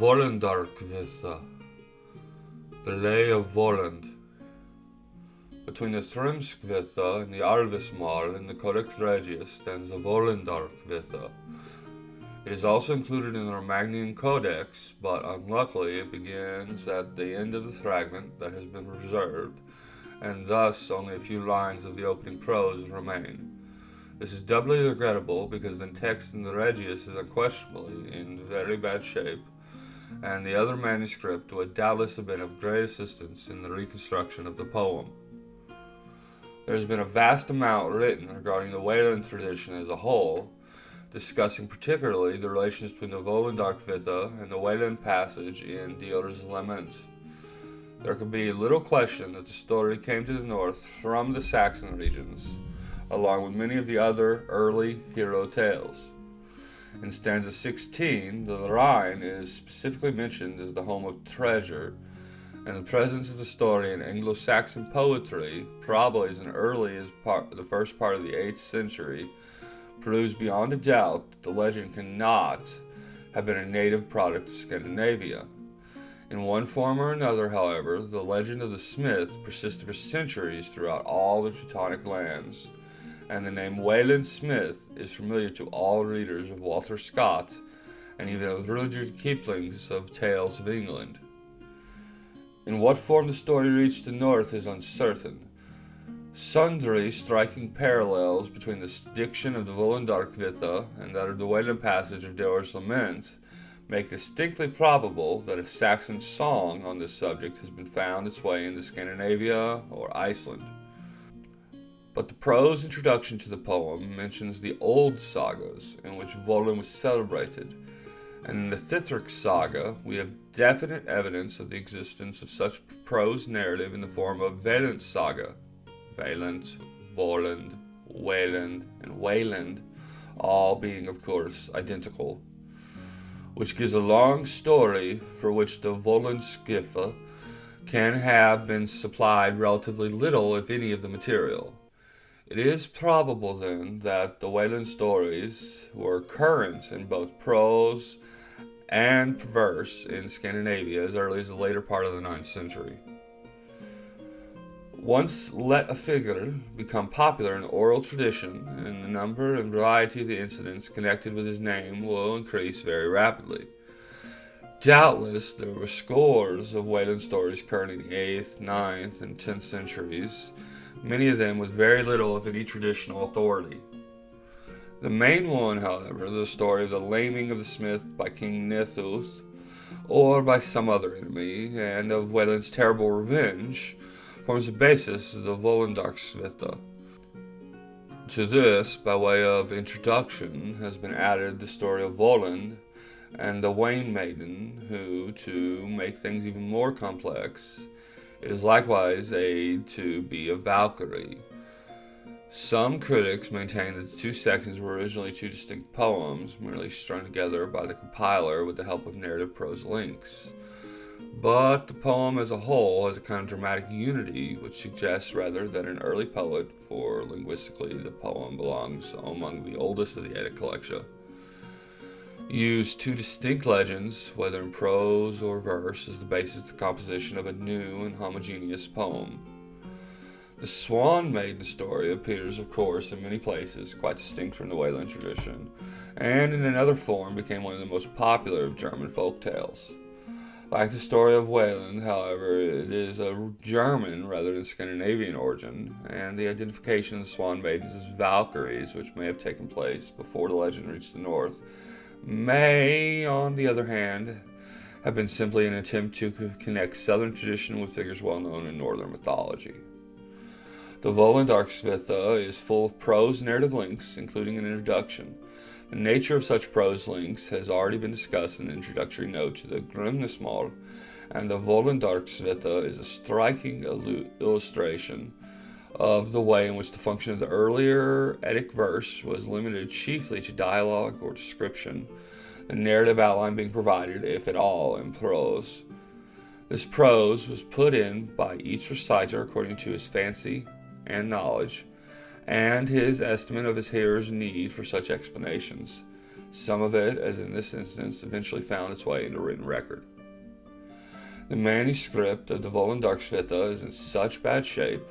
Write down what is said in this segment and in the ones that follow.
Völundarkviða, the Lay of Völund. Between the Thrimskviða and the alvitr in the Codex Regius stands the Völundarkviða. It is also included in the Romagnan Codex, but unluckily it begins at the end of the fragment that has been preserved, and thus only a few lines of the opening prose remain. This is doubly regrettable because the text in the Regius is unquestionably in very bad shape, and the other manuscript would doubtless have been of great assistance in the reconstruction of the poem. There has been a vast amount written regarding the Wayland tradition as a whole, discussing particularly the relations between the Völundarkviða and the Wayland passage in Níðuðr's lament. There can be little question that the story came to the north from the Saxon regions, along with many of the other early hero tales. In stanza 16, the Rhine is specifically mentioned as the home of treasure, and the presence of the story in Anglo-Saxon poetry, probably as early as the first part of the 8th century, proves beyond a doubt that the legend cannot have been a native product of Scandinavia. In one form or another, however, the legend of the smith persisted for centuries throughout all the Teutonic lands, and the name Wayland Smith is familiar to all readers of Walter Scott and even of Rudyard Kipling's of Tales of England. In what form the story reached the north is uncertain. Sundry striking parallels between the diction of the Völundarkviða and that of the Wayland passage of Níðuðr's lament make distinctly probable that a Saxon song on this subject has been found its way into Scandinavia or Iceland. But the prose introduction to the poem mentions the old sagas in which Völund was celebrated, and in the Níðhad saga we have definite evidence of the existence of such prose narrative in the form of Wayland saga. Wayland, Völund, Wayland, and Wayland, all being of course identical, which gives a long story for which the Völundskviða can have been supplied relatively little, if any, of the material. It is probable, then, that the Wayland stories were current in both prose and verse in Scandinavia as early as the later part of the 9th century. Once let a figure become popular in oral tradition, and the number and variety of the incidents connected with his name will increase very rapidly. Doubtless, there were scores of Wayland stories current in the 8th, 9th, and 10th centuries, many of them with very little of any traditional authority. The main one, however, the story of the laming of the smith by King Níðuðr, or by some other enemy, and of Wayland's terrible revenge, forms the basis of the Völundarkviða. To this, by way of introduction, has been added the story of Völund and the swan-maiden, who, to make things even more complex, it is likewise to be a Valkyrie. Some critics maintain that the two sections were originally two distinct poems, merely strung together by the compiler with the help of narrative prose links. But the poem as a whole has a kind of dramatic unity, which suggests rather that an early poet, for linguistically the poem belongs among the oldest of the Edda collection, used two distinct legends, whether in prose or verse, as the basis of the composition of a new and homogeneous poem. The swan-maiden story appears, of course, in many places, quite distinct from the Wayland tradition, and in another form became one of the most popular of German folk tales. Like the story of Wayland, however, it is a German rather than Scandinavian origin, and the identification of the swan-maidens as Valkyries, which may have taken place before the legend reached the north, may, on the other hand, have been simply an attempt to connect southern tradition with figures well known in northern mythology. The Völundarkviða is full of prose narrative links, including an introduction. The nature of such prose links has already been discussed in the introductory note to the Gruesome, and the Völundarkviða is a striking illustration of the way in which the function of the earlier Eddic verse was limited chiefly to dialogue or description, the narrative outline being provided, if at all, in prose. This prose was put in by each reciter according to his fancy and knowledge, and his estimate of his hearer's need for such explanations. Some of it, as in this instance, eventually found its way into written record. The manuscript of the Völundarkviða is in such bad shape,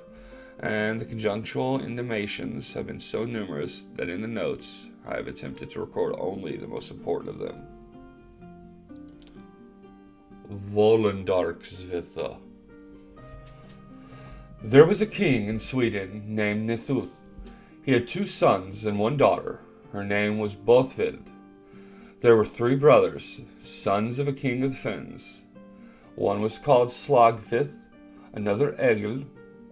and the conjunctual intimations have been so numerous that in the notes I have attempted to record only the most important of them. Völundarkviða. There was a king in Sweden named Níðuðr. He had 2 sons and 1 daughter. Her name was Bothvild. There were 3 brothers, sons of a king of the Finns. One was called Slagfith, another Egil,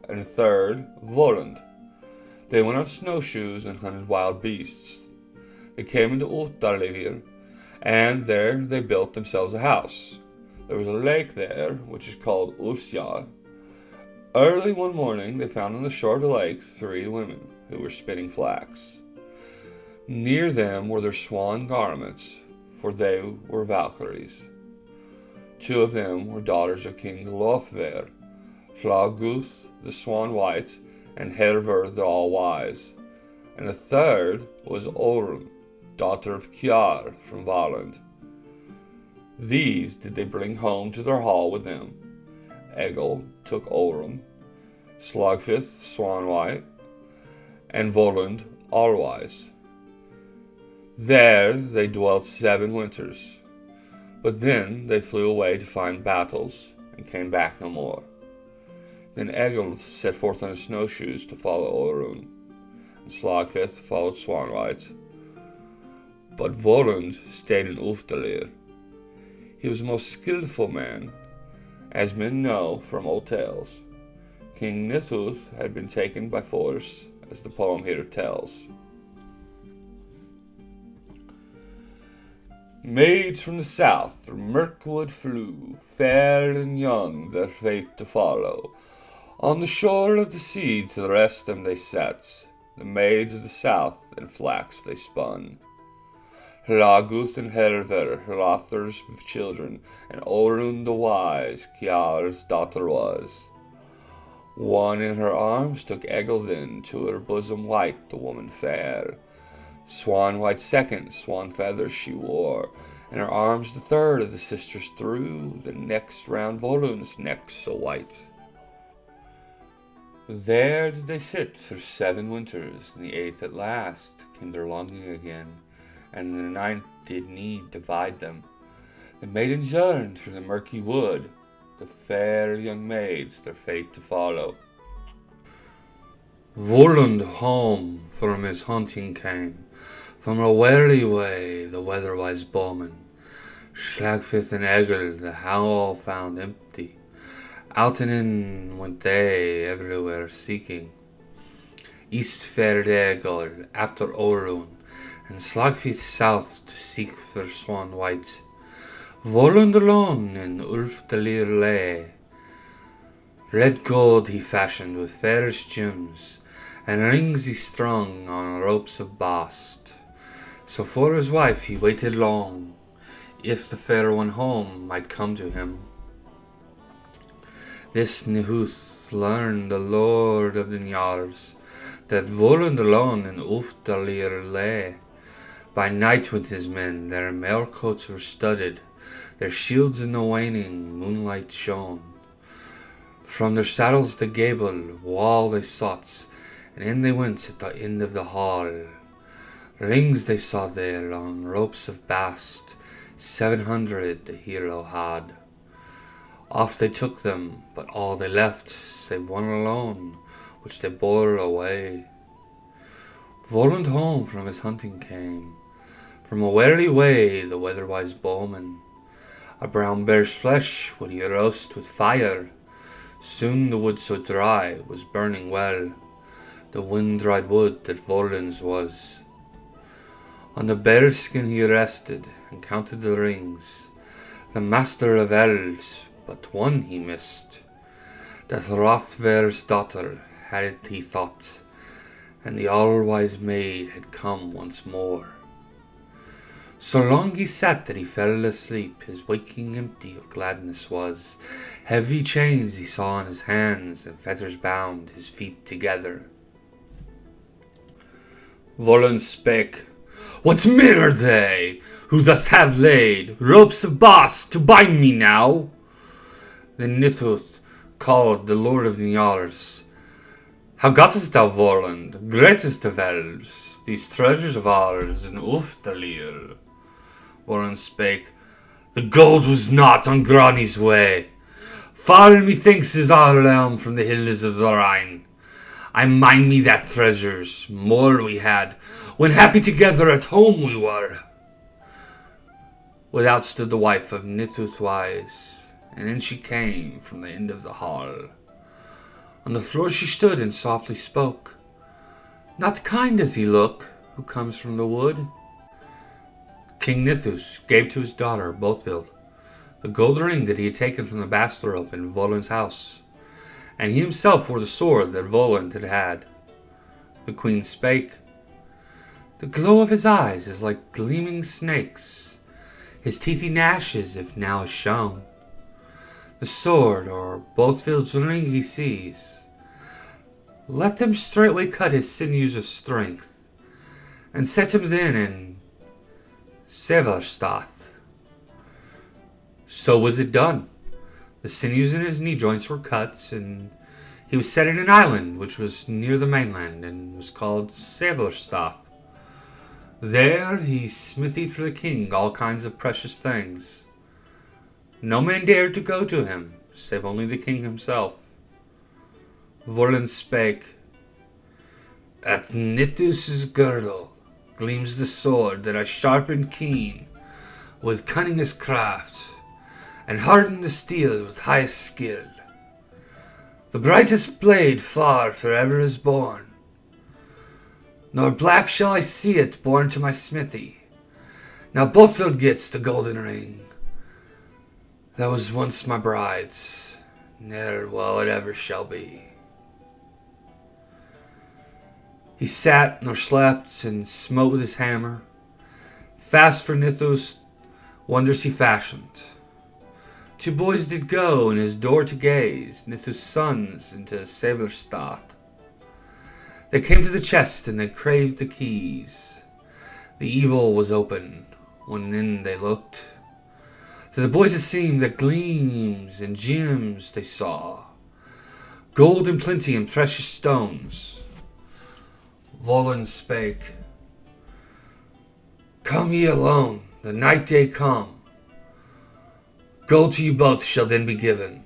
and a third Völund. They went on snowshoes and hunted wild beasts. They came into Útdalír, and there they built themselves a house. There was a lake there, which is called Ufsjar. Early one morning, they found on the shore of the lake 3 women who were spinning flax. Near them were their swan garments, for they were Valkyries. 2 of them were daughters of King Lothver, Hlaguth the Swan White, and Hervőr the All-Wise. And the third was Orun, daughter of Kjar from Wayland. These did they bring home to their hall with them. Egil took Orun, Slagfith Swan White, and Völund All-Wise. There they dwelt 7 winters, but then they flew away to find battles and came back no more. Then Egil set forth on his snowshoes to follow Orun, and Slagfith followed Swan White. But Völund stayed in Útdalír. He was a most skillful man, as men know from old tales. King Níðuðr had been taken by force, as the poem here tells. Maids from the south through Mirkwood flew, fair and young, their fate to follow. On the shore of the sea to rest them they sat, the maids of the south in flax they spun. Hlaguth and Hervőr, Hrothur's children, and Orun the wise, Kjar's daughter was. One in her arms took Egil then, to her bosom white the woman fair. Swan white second, swan feathers she wore, and her arms the third of the sisters threw, the next round Völund's neck so white. There did they sit for 7 winters, and the 8th at last came their longing again, and the 9th did need divide them. The maidens yearned for the murky wood, the fair young maids their fate to follow. Völund home from his hunting came, from a weary way the weather-wise bowmen. Slagfith and Egil the hall found empty, out and in went they everywhere seeking. East fared Egil after Orun, and Slagfith south to seek for Swan White. Völund alone in Útdalír lay. Red gold he fashioned with fairest gems, and rings he strung on ropes of bast. So for his wife he waited long, if the fair one home might come to him. This Níðuðr learned the lord of the Njars, that Völund alone in Útdalír lay. By night with his men their mail coats were studded, their shields in the waning moonlight shone. From their saddles the gable wall they sought, and in they went at the end of the hall. Rings they saw there on ropes of bast, 700 the hero had. Off they took them, but all they left, save one alone, which they bore away. Völund home from his hunting came, from a weary way the weather-wise bowman. A brown bear's flesh would he roast with fire, soon the wood so dry was burning well, the wind-dried wood that Völund's was. On the bear's skin he rested, and counted the rings, the master of elves, but one he missed, that Hrothver's daughter had it he thought, and the all-wise maid had come once more. So long he sat that he fell asleep, his waking empty of gladness was. Heavy chains he saw in his hands, and fetters bound his feet together. Völund spake, What men are they, who thus have laid ropes of bast to bind me now? Then Níðhad called the Lord of Níðuðr. How gottest thou, Wayland, greatest of elves, these treasures of ours in Völundr? Wayland spake, The gold was not on Grani's way. Far methinks is our realm from the hills of the Rhine. I mind me that treasures more we had, when happy together at home we were. Without stood the wife of Níðhad wise, and in she came from the end of the hall. On the floor she stood and softly spoke. Not kind does he look, who comes from the wood. King Níðhad gave to his daughter, Völundr, the gold ring that he had taken from the bachelor robe in Völund's house, and he himself wore the sword that Völund had had. The queen spake, The glow of his eyes is like gleaming snakes, his teethy gnashes if now is shown. The sword or Völund's ring he sees, let them straightway cut his sinews of strength, and set him then in Severstath. So was it done. The sinews in his knee joints were cut, and he was set in an island which was near the mainland, and was called Severstath. There he smithied for the king all kinds of precious things. No man dared to go to him, save only the king himself. Völund spake, At Níðhad's girdle gleams the sword that I sharpened keen with cunningest craft, and hardened the steel with highest skill. The brightest blade far forever is born, nor black shall I see it borne to my smithy. Now Völund gets the golden ring, that was once my bride's, ne'er well it ever shall be. He sat nor slept, and smote with his hammer. Fast for Níðhad's wonders he fashioned. 2 boys did go in his door to gaze, Níðhad's sons, into Severstath. They came to the chest, and they craved the keys. The evil was open, when in they looked. To the boys it seemed that gleams and gems they saw, gold in plenty and precious stones. Völund spake, Come ye alone, the night day come. Gold to you both shall then be given.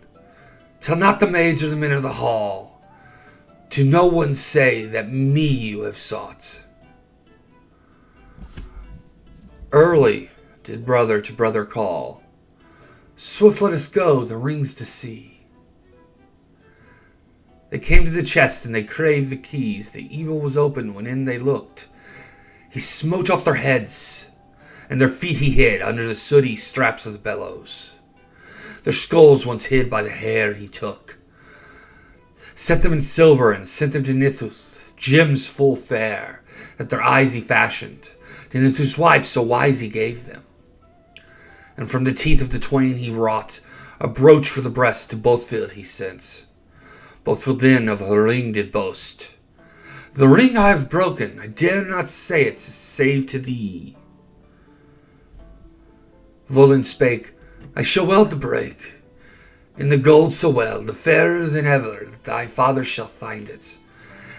Tell not the maids or the men of the hall. To no one say that me you have sought. Early did brother to brother call. Swift let us go, the rings to see. They came to the chest, and they craved the keys. The evil was open when in they looked. He smote off their heads, and their feet he hid under the sooty straps of the Bellows. Their skulls once hid by the hair he took, set them in silver, and sent them to Níðhad, gems full fair, that their eyes he fashioned. To Níðhad's wife so wise he gave them. And from the teeth of the twain he wrought a brooch for the breast to Völund he sent. Völund then of a ring did boast. The ring I have broken, I dare not say it, save to thee. Völund spake, I shall weld the break. In the gold so well, the fairer than ever, thy father shall find it.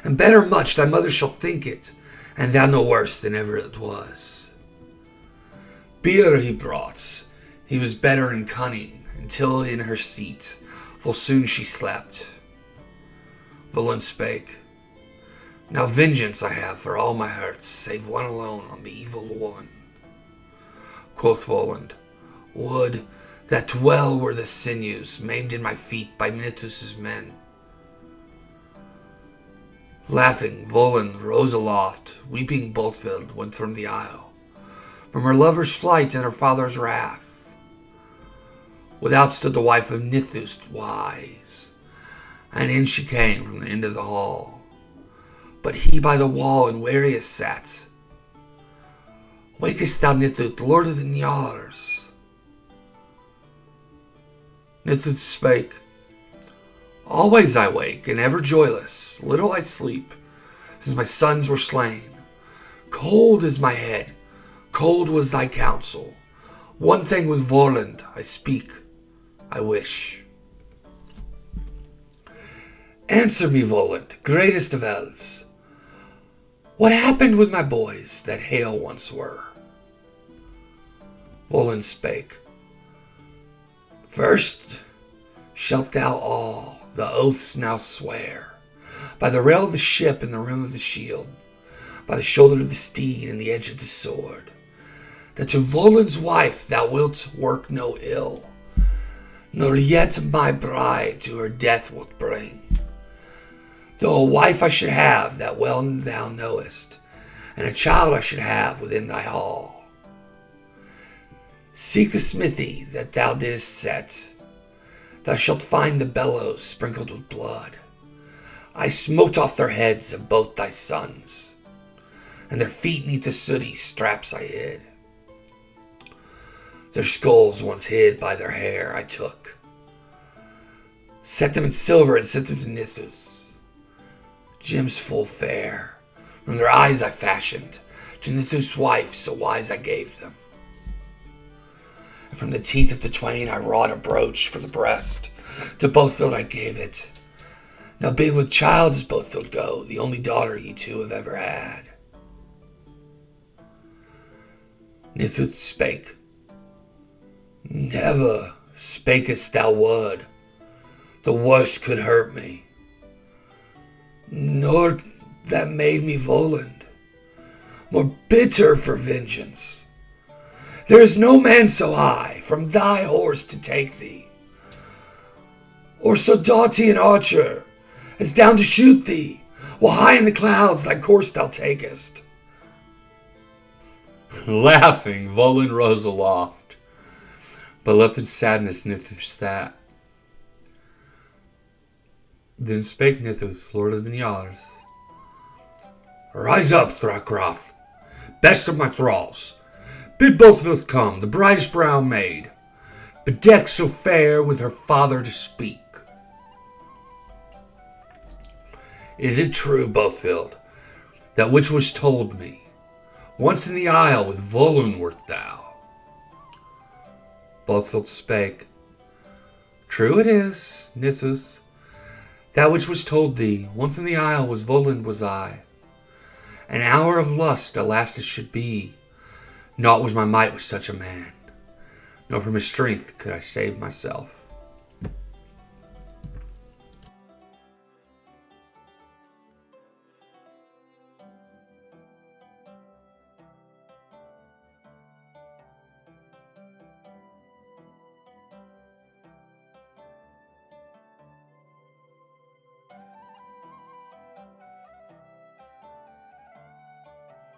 And better much thy mother shall think it, and thou no worse than ever it was. Beer he brought, he was better in cunning, until in her seat, full soon she slept. Völund spake, Now vengeance I have for all my hurts, save one alone on the evil woman. Quoth Völund, Would that well were the sinews maimed in my feet by Níðhad's men. Laughing, Völund rose aloft, weeping Völund went from the isle, from her lover's flight and her father's wrath. Without stood the wife of Níðhad wise, and in she came from the end of the hall. But he by the wall in weariest sat. Wakest thou, Níðhad, lord of the Níðuðrs? Níðhad spake, Always I wake, and ever joyless, little I sleep, since my sons were slain. Cold is my head, cold was thy counsel. One thing with Wayland I speak, I wish. Answer me, Völund, greatest of elves. What happened with my boys that hale once were? Wayland spake. First shalt thou all the oaths now swear, by the rail of the ship and the rim of the shield, by the shoulder of the steed and the edge of the sword, that to Wayland's wife thou wilt work no ill, nor yet my bride to her death wilt bring. Though a wife I should have that well thou knowest, and a child I should have within thy hall. Seek the smithy that thou didst set. Thou shalt find the Bellows sprinkled with blood. I smote off their heads of both thy sons, and their feet neath the sooty straps I hid. Their skulls once hid by their hair I took, set them in silver and sent them to Níðuðr. Gems full fair, from their eyes I fashioned, to Níðuðr's wife so wise I gave them. And from the teeth of the twain I wrought a brooch for the breast, to Bothfield I gave it. Now big with child does Bothfield go, the only daughter ye two have ever had. Níðuðr spake. Never spakest thou word, the worst could hurt me, nor that made me Völund, more bitter for vengeance. There is no man so high from thy horse to take thee, or so doughty an archer as down to shoot thee, while high in the clouds thy course thou takest. Laughing, Völund rose aloft, but left in sadness Níðuðr's that. Then spake Níðuðr, lord of the Níðhad. Rise up, Thrakroth, best of my thralls. Bid Bothfield come, the brightest brown maid, bedecked so fair with her father to speak. Is it true, Bothfield, that which was told me? Once in the isle with Völund wert thou. Bothfield spake. True it is, Níðuðr. That which was told thee, once in the isle was Völund was I. An hour of lust, alas it should be. Naught was my might with such a man, nor from his strength could I save myself.